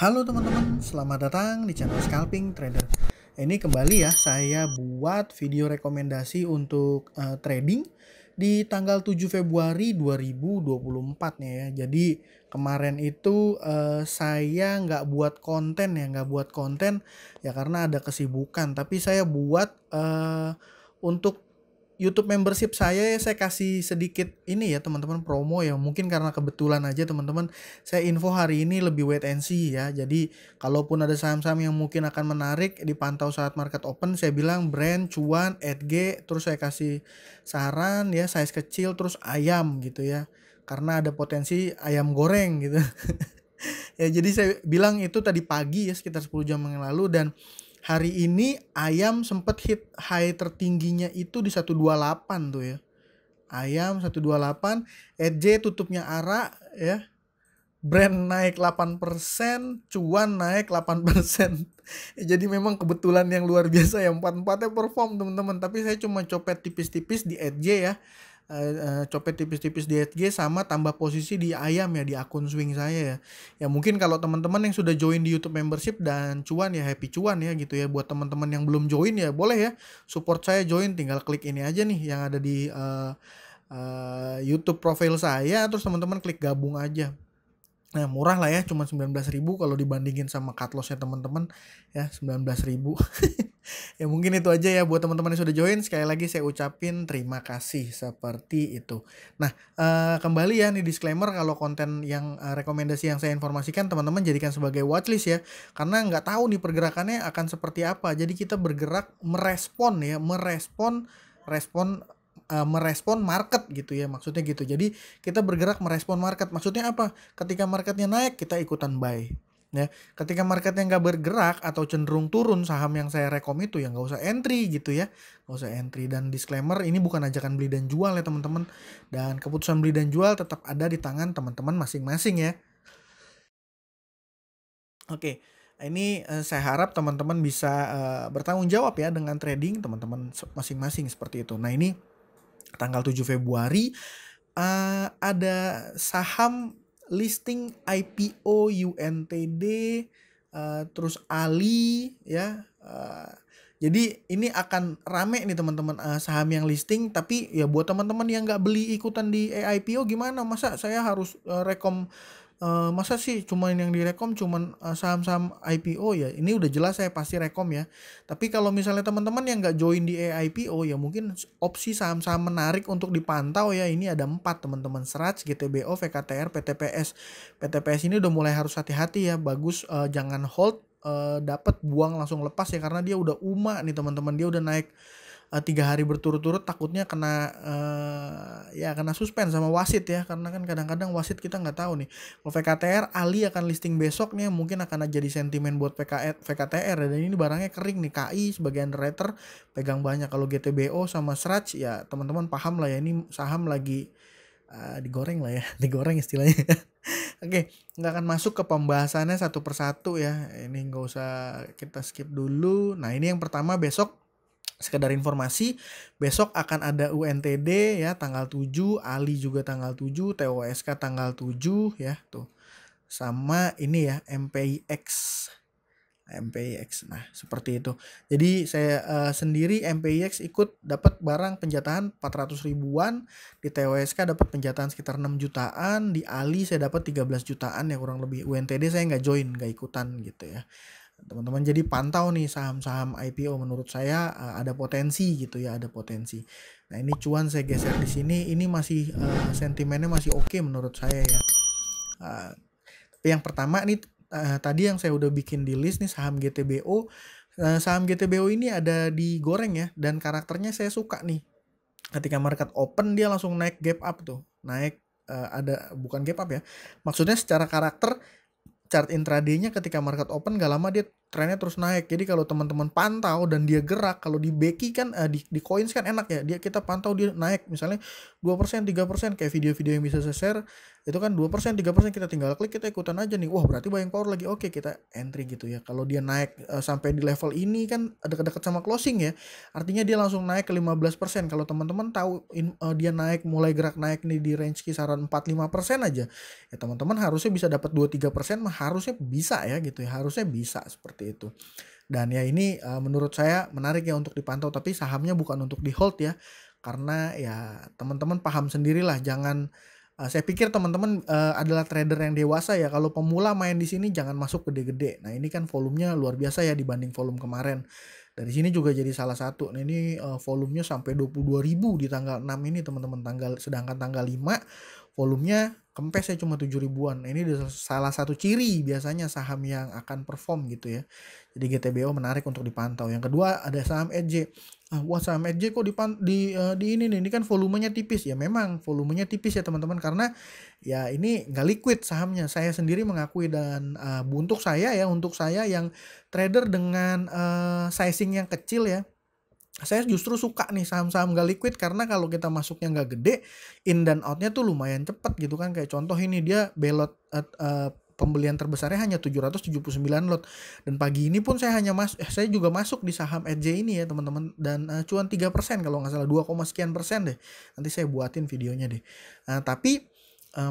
Halo teman-teman, selamat datang di channel Scalping Trader. Ini kembali ya, saya buat video rekomendasi untuk trading di tanggal 7 Februari 2024 nih ya. Jadi kemarin itu saya nggak buat konten ya karena ada kesibukan. Tapi saya buat untuk YouTube membership saya ya, saya kasih sedikit ini ya teman-teman, promo ya. Mungkin karena kebetulan aja teman-teman, saya info hari ini lebih wait and see ya. Jadi kalaupun ada saham-saham yang mungkin akan menarik dipantau saat market open, saya bilang brand, cuan, EDG, terus saya kasih saran ya, size kecil, terus ayam gitu ya. Karena ada potensi ayam goreng gitu. Ya jadi saya bilang itu tadi pagi ya, sekitar 10 jam yang lalu, dan hari ini ayam sempat hit high tertingginya itu di 128 tuh ya. Ayam 128, EJ tutupnya ARA ya. Brand naik 8%, cuan naik 8%. Jadi memang kebetulan yang luar biasa ya, 4-4-nya perform teman-teman. Tapi saya cuma copet tipis-tipis di EJ ya. Copet tipis-tipis di EJ sama tambah posisi di ayam ya, di akun swing saya ya. Ya mungkin kalau teman-teman yang sudah join di YouTube membership dan cuan ya, happy cuan ya gitu ya. Buat teman-teman yang belum join ya boleh ya support saya join, tinggal klik ini aja nih yang ada di YouTube profile saya, terus teman-teman klik gabung aja. Nah, murah lah ya, cuma 19.000 kalau dibandingin sama cut loss-nya teman-teman ya, 19.000. Ya mungkin itu aja ya buat teman-teman yang sudah join. Sekali lagi saya ucapin terima kasih seperti itu. Nah, kembali ya nih disclaimer, kalau konten yang rekomendasi yang saya informasikan teman-teman jadikan sebagai watchlist ya. Karena nggak tahu nih pergerakannya akan seperti apa. Jadi kita bergerak merespon market gitu ya, maksudnya gitu. Jadi kita bergerak merespon market, maksudnya apa? Ketika marketnya naik kita ikutan buy ya. Ketika marketnya nggak bergerak atau cenderung turun, saham yang saya rekom itu ya nggak usah entry gitu ya, nggak usah entry. Dan disclaimer, ini bukan ajakan beli dan jual ya teman-teman, dan keputusan beli dan jual tetap ada di tangan teman-teman masing-masing ya. Oke, ini saya harap teman-teman bisa bertanggung jawab ya dengan trading teman-teman masing-masing seperti itu. Nah, ini tanggal 7 Februari ada saham listing IPO UNTD, terus Ali ya. Jadi ini akan rame nih teman-teman, saham yang listing. Tapi ya buat teman-teman yang nggak beli ikutan di IPO gimana? Masa saya harus rekom, masa sih cuman yang direkom cuman saham-saham IPO ya? Ini udah jelas saya pasti rekom ya. Tapi kalau misalnya teman-teman yang nggak join di IPO ya mungkin opsi saham-saham menarik untuk dipantau ya. Ini ada 4 teman-teman: SRAJ, GTBO, VKTR, PTPS. PTPS ini udah mulai harus hati-hati ya. Bagus jangan hold, dapat buang langsung lepas ya, karena dia udah nih teman-teman. Dia udah naik 3 hari berturut-turut, takutnya kena kena suspend sama wasit ya, karena kan kadang-kadang wasit kita nggak tahu nih. Kalau VKTR, Ali akan listing besok nih, mungkin akan jadi sentimen buat VKTR dan ini barangnya kering nih. KI sebagai underwriter pegang banyak. Kalau GTBO sama SRAJ ya teman-teman paham lah ya, ini saham lagi digoreng lah ya, digoreng istilahnya. Oke, nggak akan masuk ke pembahasannya satu persatu ya, ini nggak usah, kita skip dulu. Nah, ini yang pertama, besok sekedar informasi, besok akan ada UNTD ya tanggal 7, Ali juga tanggal 7, TOSK tanggal 7 ya tuh. Sama ini ya MPIX. Nah, seperti itu. Jadi saya sendiri MPIX ikut dapat barang penjatahan 400 ribuan, di TOSK dapat penjatahan sekitar 6 jutaan, di Ali saya dapat 13 jutaan ya kurang lebih. UNTD saya nggak join, nggak ikutan gitu ya. Teman-teman jadi pantau nih saham-saham IPO, menurut saya ada potensi gitu ya, ada potensi. Nah, ini cuan saya geser di sini, ini masih sentimennya masih oke menurut saya ya. Tapi yang pertama nih tadi yang saya udah bikin di list nih, saham GTBO. Saham GTBO ini ada digoreng ya, dan karakternya saya suka nih. Ketika market open dia langsung naik gap up tuh, naik bukan gap up ya, maksudnya secara karakter chart intraday-nya ketika market open gak lama dia trennya terus naik. Jadi kalau teman-teman pantau dan dia gerak, kalau di Becky kan di coins kan enak ya. Kita pantau dia naik misalnya 2%, 3%, kayak video-video yang bisa saya share itu kan 2%, 3%, kita tinggal klik, kita ikutan aja nih. Wah, berarti buying power lagi. Oke, kita entry gitu ya. Kalau dia naik sampai di level ini kan dekat-dekat sama closing ya. Artinya dia langsung naik ke 15%. Kalau teman-teman tahu dia naik, mulai gerak naik nih di range kisaran 4-5% aja, ya teman-teman harusnya bisa dapat 2-3%, mah harusnya bisa ya gitu ya. Harusnya bisa seperti itu. Dan ya ini menurut saya menarik ya untuk dipantau, tapi sahamnya bukan untuk di hold ya. Karena ya teman-teman paham sendirilah, jangan saya pikir teman-teman adalah trader yang dewasa ya. Kalau pemula main di sini jangan masuk gede-gede. Nah, ini kan volumenya luar biasa ya dibanding volume kemarin. Dari sini juga jadi salah satu. Nah, ini volumenya sampai 22.000 di tanggal 6 ini teman-teman, sedangkan tanggal 5 volumenya kempes ya cuma 7 ribuan. Nah, ini salah satu ciri biasanya saham yang akan perform gitu ya. Jadi GTBO menarik untuk dipantau. Yang kedua ada saham EDJ. Wah, saham EDJ kok di ini nih, ini kan volumenya tipis ya. Memang volumenya tipis ya teman-teman, karena ya ini nggak liquid sahamnya. Saya sendiri mengakui, dan untuk saya yang trader dengan sizing yang kecil ya, saya justru suka nih saham-saham gak liquid, karena kalau kita masuknya nggak gede, in dan outnya tuh lumayan cepet gitu kan. Kayak contoh ini dia belot pembelian terbesarnya hanya 779 lot, dan pagi ini pun saya juga masuk di saham EDJ ini ya teman-teman, dan cuan 3% kalau nggak salah, 2, sekian persen deh. Nanti saya buatin videonya deh. Tapi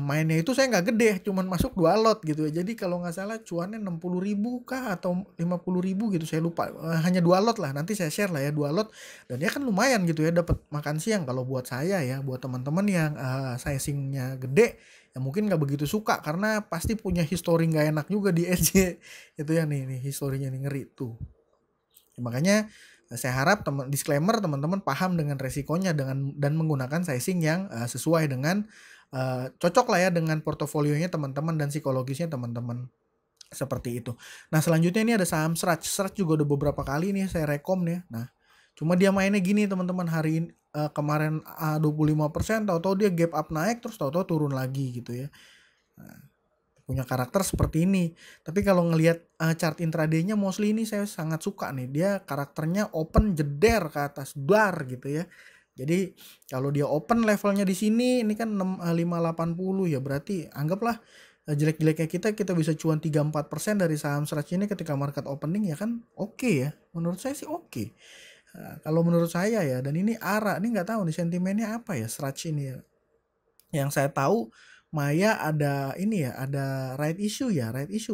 mainnya itu saya nggak gede, cuman masuk 2 lot gitu ya. Jadi kalau nggak salah cuannya 60.000 kah atau 50.000 gitu, saya lupa. Hanya 2 lot lah, nanti saya share lah ya 2 lot. Dan ya kan lumayan gitu ya, dapat makan siang. Kalau buat saya ya, buat teman-teman yang sizingnya gede ya mungkin nggak begitu suka, karena pasti punya histori nggak enak juga di EDJ itu ya. Nih historinya nih, ngeri tuh. Ya, makanya saya harap disclaimer teman-teman paham dengan resikonya dan menggunakan sizing yang sesuai dengan cocok lah ya dengan portofolionya teman-teman dan psikologisnya teman-teman, seperti itu. Nah, selanjutnya ini ada saham Sraj. Sraj juga udah beberapa kali nih saya rekom nih. Nah, cuma dia mainnya gini teman-teman, hari ini kemarin 25%, tahu-tahu dia gap up naik, terus tahu-tahu turun lagi gitu ya. Nah, punya karakter seperti ini. Tapi kalau ngelihat chart intraday-nya mostly ini saya sangat suka nih. Dia karakternya open jeder ke atas bar gitu ya. Jadi kalau dia open levelnya di sini, ini kan 580 ya, berarti anggaplah jelek-jeleknya kita bisa cuan 3-4% dari saham Sraj ini ketika market opening ya kan, oke ya. Menurut saya sih oke. Kalau menurut saya ya, dan ini ARA, ini nggak tahu nih sentimennya apa ya Sraj ini ya. Yang saya tahu Maya ada ini ya, ada right issue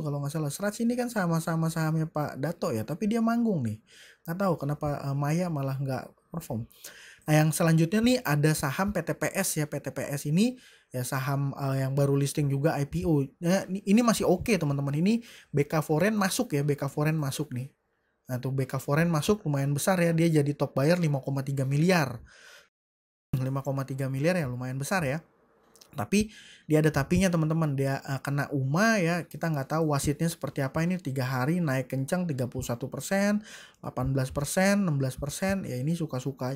kalau nggak salah. Sraj ini kan sama-sama sahamnya Pak Dato ya, tapi dia manggung nih. Nggak tahu kenapa Maya malah nggak perform. Nah, yang selanjutnya nih ada saham PTPS ya. PTPS ini ya saham yang baru listing juga IPO. Ya, ini masih oke teman-teman. Ini BK Foreign masuk ya, BK Foreign masuk nih. Nah, tuh BK Foreign masuk lumayan besar ya, dia jadi top buyer 5,3 miliar. 5,3 miliar ya lumayan besar ya. Tapi dia ada tapinya teman-teman, dia kena UMA ya, kita nggak tahu wasitnya seperti apa. Ini 3 hari naik kencang 31%, 18%, 16%, ya ini suka-suka.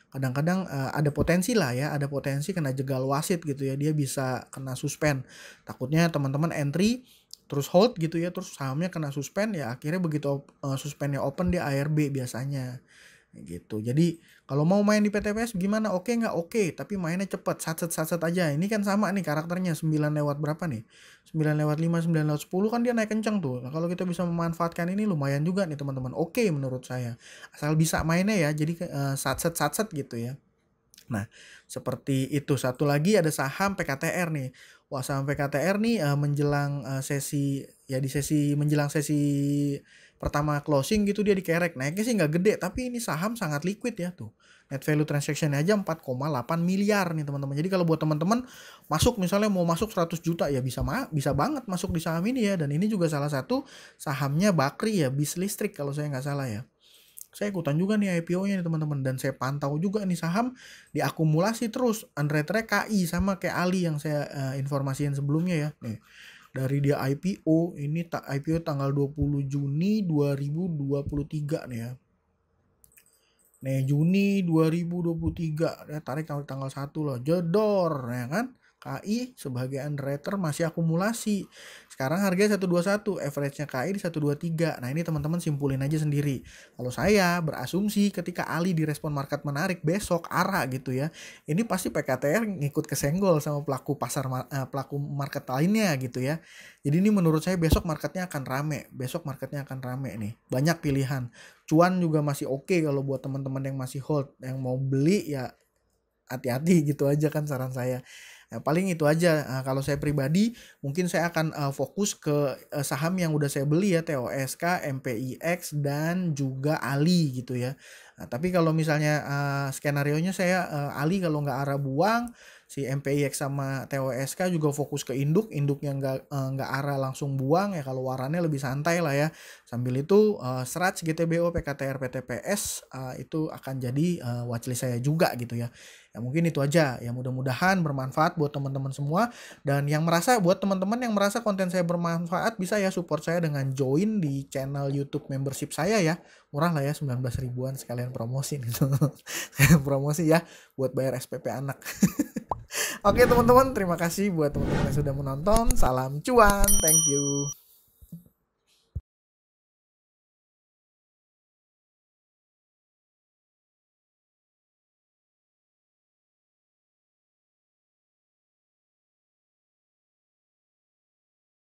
Kadang-kadang ada potensi lah ya, ada potensi kena jegal wasit gitu ya, dia bisa kena suspend. Takutnya teman-teman entry terus hold gitu ya, terus sahamnya kena suspend ya, akhirnya begitu suspendnya open dia ARB biasanya gitu. Jadi kalau mau main di PTPS gimana, oke nggak? Oke, tapi mainnya cepet, satset aja. Ini kan sama nih karakternya, 9 lewat berapa nih, 9 lewat 5, 9 lewat 10 kan dia naik kenceng tuh. Nah, kalau kita bisa memanfaatkan ini lumayan juga nih teman-teman. Oke menurut saya, asal bisa mainnya ya, jadi satset gitu ya. Nah, seperti itu. Satu lagi ada saham PKTR nih. Wah, saham PKTR nih menjelang menjelang sesi pertama closing gitu dia dikerek. Naiknya sih nggak gede, tapi ini saham sangat liquid ya tuh. Net value transaction aja 4,8 miliar nih teman-teman. Jadi kalau buat teman-teman masuk, misalnya mau masuk 100 juta ya bisa banget masuk di saham ini ya. Dan ini juga salah satu sahamnya Bakri ya, bis listrik kalau saya nggak salah ya. Saya ikutan juga nih IPO-nya nih teman-teman, dan saya pantau juga nih saham diakumulasi terus. Andre KI sama kayak Ali yang saya informasiin sebelumnya ya. Nih, dari dia IPO, ini IPO tanggal 20 Juni 2023 nih ya. Nih Juni 2023 ya, tarik tanggal 1 loh, jedor ya kan. KI sebagai underwriter masih akumulasi. Sekarang harganya 121, average-nya KI di 123. Nah, ini teman-teman simpulin aja sendiri. Kalau saya berasumsi ketika Ali direspon market menarik besok ARA gitu ya. Ini pasti PKTR ngikut kesenggol sama pelaku pelaku market lainnya gitu ya. Jadi ini menurut saya besok marketnya akan rame. Besok marketnya akan rame nih. Banyak pilihan. Cuan juga masih oke kalau buat teman-teman yang masih hold, yang mau beli ya hati-hati gitu aja kan saran saya. Nah, paling itu aja. Kalau saya pribadi mungkin saya akan fokus ke saham yang udah saya beli ya, TOSK, MPIX dan juga Ali gitu ya. Nah, tapi kalau misalnya skenarionya saya Ali kalau nggak arah buang, si MPIX sama TOSK juga fokus ke induknya nggak arah langsung buang ya, kalau warannya lebih santai lah ya. Sambil itu SRATS, GTBO, PKTR, PTPS itu akan jadi watchlist saya juga gitu ya. Ya mungkin itu aja ya, mudah-mudahan bermanfaat buat teman-teman semua. Dan yang merasa, buat teman-teman yang merasa konten saya bermanfaat, bisa ya support saya dengan join di channel YouTube membership saya ya. Murah lah ya, 19 ribuan, sekalian promosi gitu. Promosi ya buat bayar SPP anak. Oke teman-teman, terima kasih buat teman-teman yang sudah menonton. Salam cuan, thank you.